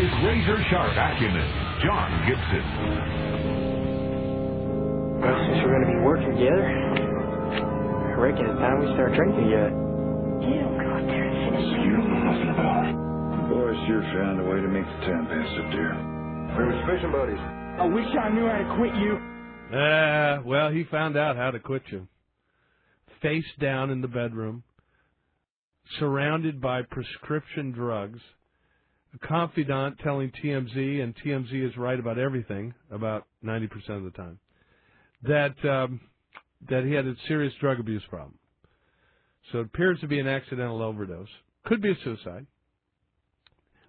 his razor-sharp acumen, John Gibson. Well, since we're going to be working together, I reckon it's time we start drinking together. You don't go up there and finish it. You don't know nothing about it. Boy, sure found a way to make the time pass up there. We were fishing buddies. I wish I knew how to quit you. Well, he found out how to quit you. Face down in the bedroom, surrounded by prescription drugs, a confidant telling TMZ, and TMZ is right about everything, about 90% of the time, that he had a serious drug abuse problem. So it appears to be an accidental overdose. Could be a suicide.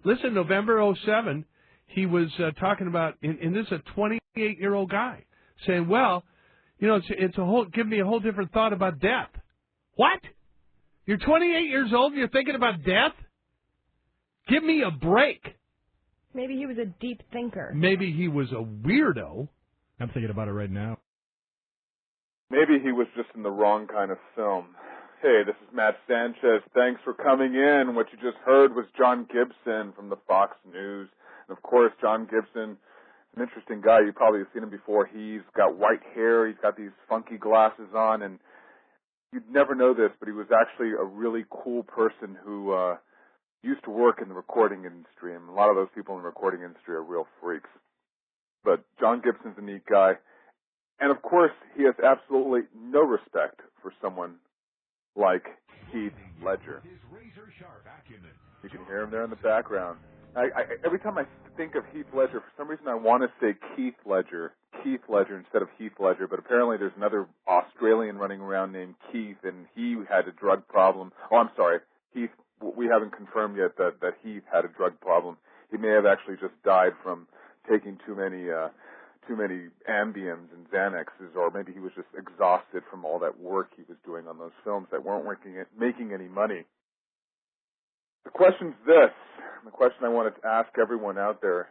Listen, November 2007, he was talking about, and this is a 28-year-old guy, saying, well, you know, give me a whole different thought about death. What? You're 28 years old and you're thinking about death? Give me a break. Maybe he was a deep thinker. Maybe he was a weirdo. I'm thinking about it right now. Maybe he was just in the wrong kind of film. Hey, this is Matt Sanchez. Thanks for coming in. What you just heard was John Gibson from the Fox News. And, of course, John Gibson, an interesting guy. You probably have seen him before. He's got white hair. He's got these funky glasses on. And you'd never know this, but he was actually a really cool person who used to work in the recording industry. And a lot of those people in the recording industry are real freaks. But John Gibson's a neat guy. And, of course, he has absolutely no respect for someone like Heath Ledger. You can hear him there in the background. Every time I think of Heath Ledger, for some reason I want to say Keith Ledger instead of Heath Ledger, but apparently there's another Australian running around named Keith, and he had a drug problem. Oh, I'm sorry, Heath. We haven't confirmed yet that Heath had a drug problem. He may have actually just died from taking too many Ambiens and Xanaxes, or maybe he was just exhausted from all that work he was doing on those films that weren't making any money. The question's this, the question I wanted to ask everyone out there.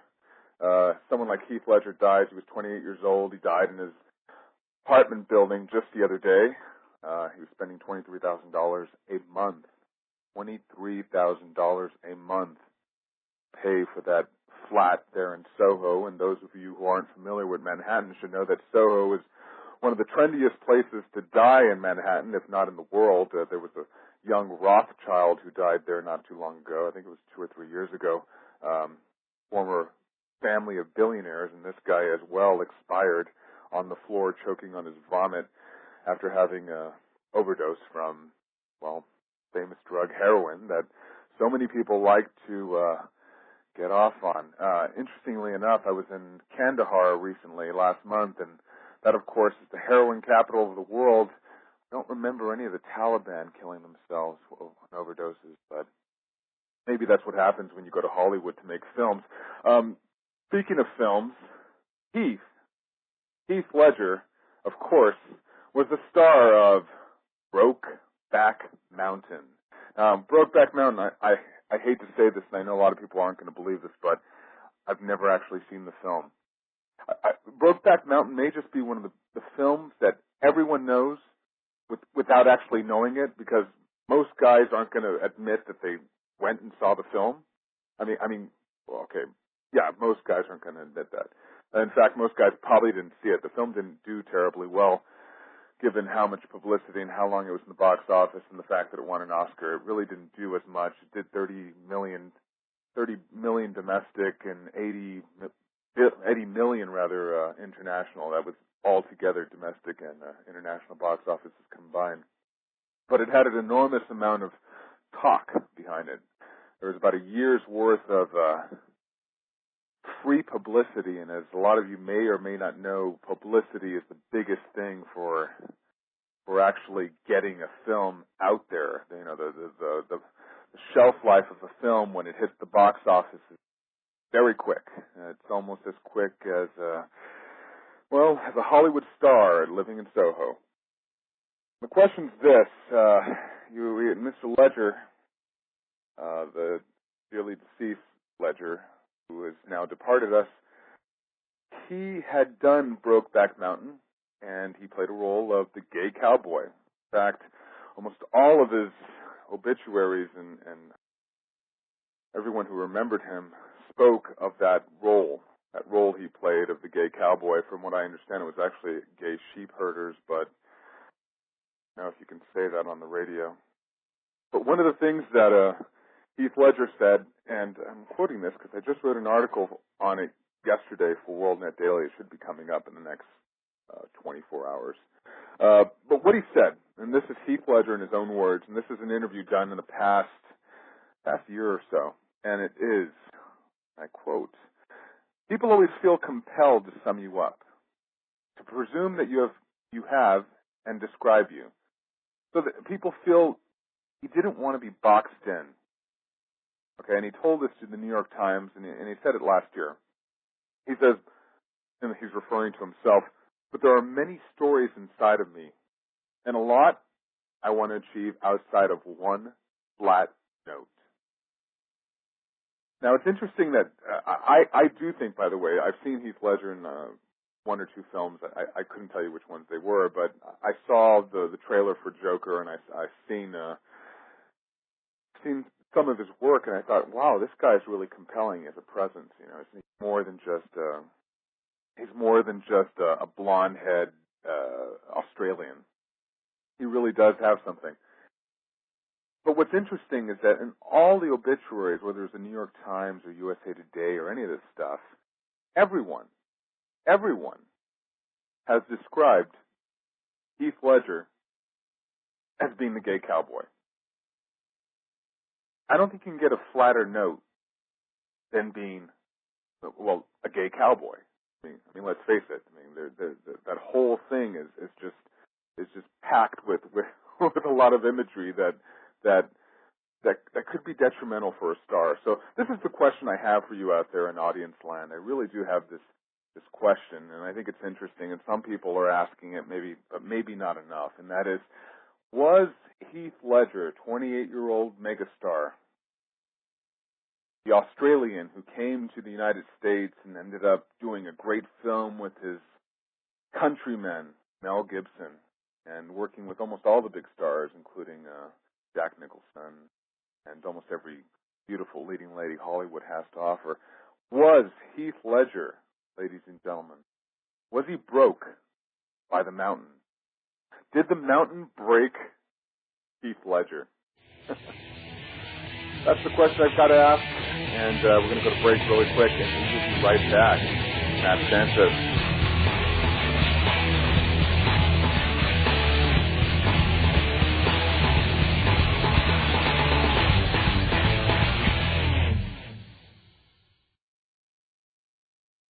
Someone like Heath Ledger dies. He was 28 years old. He died in his apartment building just the other day. He was spending $23,000 a month. $23,000 a month pay for that flat there in Soho. And those of you who aren't familiar with Manhattan should know that Soho is one of the trendiest places to die in Manhattan, if not in the world. There was a young Rothschild who died there not too long ago. I think it was 2 or 3 years ago. Former family of billionaires, and this guy as well expired on the floor choking on his vomit after having a overdose from, well, famous drug heroin that so many people like to get off on. Interestingly enough, I was in Kandahar recently, last month, and that, of course, is the heroin capital of the world. I don't remember any of the Taliban killing themselves on overdoses, but maybe that's what happens when you go to Hollywood to make films. Speaking of films, Heath Ledger, of course, was the star of Brokeback Mountain. Brokeback Mountain, I hate to say this, and I know a lot of people aren't going to believe this, but I've never actually seen the film. Brokeback Mountain may just be one of the films that everyone knows without actually knowing it, because most guys aren't going to admit that they went and saw the film. Well, okay, yeah, most guys aren't going to admit that. In fact, most guys probably didn't see it. The film didn't do terribly well, given how much publicity and how long it was in the box office and the fact that it won an Oscar. It really didn't do as much. It did 30 million domestic and 80 million international. That was altogether domestic and international box offices combined. But it had an enormous amount of talk behind it. There was about a year's worth of free publicity, and as a lot of you may or may not know, publicity is the biggest thing for actually getting a film out there. You know, the shelf life of a film when it hits the box office is very quick. It's almost as quick as a Hollywood star living in Soho. The question's this: Mr. Ledger, the dearly deceased Ledger, who has now departed us, he had done Brokeback Mountain, and he played a role of the gay cowboy. In fact, almost all of his obituaries and everyone who remembered him spoke of that role he played of the gay cowboy. From what I understand, it was actually gay sheep herders, but I don't know if you can say that on the radio. But one of the things that Heath Ledger said, and I'm quoting this because I just wrote an article on it yesterday for WorldNet Daily. It should be coming up in the next 24 hours. But what he said, and this is Heath Ledger in his own words, and this is an interview done in the past year or so, and it is, I quote, "People always feel compelled to sum you up, to presume that you have and describe you, so that people feel he didn't want to be boxed in." Okay, and he told this to the New York Times, and he said it last year. He says, and he's referring to himself, "But there are many stories inside of me, and a lot I want to achieve outside of one flat note." Now, it's interesting that I do think, by the way, I've seen Heath Ledger in one or two films. I couldn't tell you which ones they were, but I saw the trailer for Joker, and I've seen some of his work, and I thought, wow, this guy's really compelling as a presence. You know, he's more than just a blonde-head Australian. He really does have something. But what's interesting is that in all the obituaries, whether it's the New York Times or USA Today or any of this stuff, everyone has described Heath Ledger as being the gay cowboy. I don't think you can get a flatter note than being, well, a gay cowboy. I mean, let's face it. I mean, that whole thing is just packed with a lot of imagery that could be detrimental for a star. So this is the question I have for you out there in audience land. I really do have this question, and I think it's interesting, and some people are asking it but maybe not enough, and that is, was Heath Ledger, 28-year-old megastar, the Australian who came to the United States and ended up doing a great film with his countryman, Mel Gibson, and working with almost all the big stars, including Jack Nicholson and almost every beautiful leading lady Hollywood has to offer. Was Heath Ledger, ladies and gentlemen, was he broke by the mountain? Did the mountain break Heath Ledger? That's the question I've got to ask, and we're going to go to break really quick, and we'll be right back. Matt Sanchez.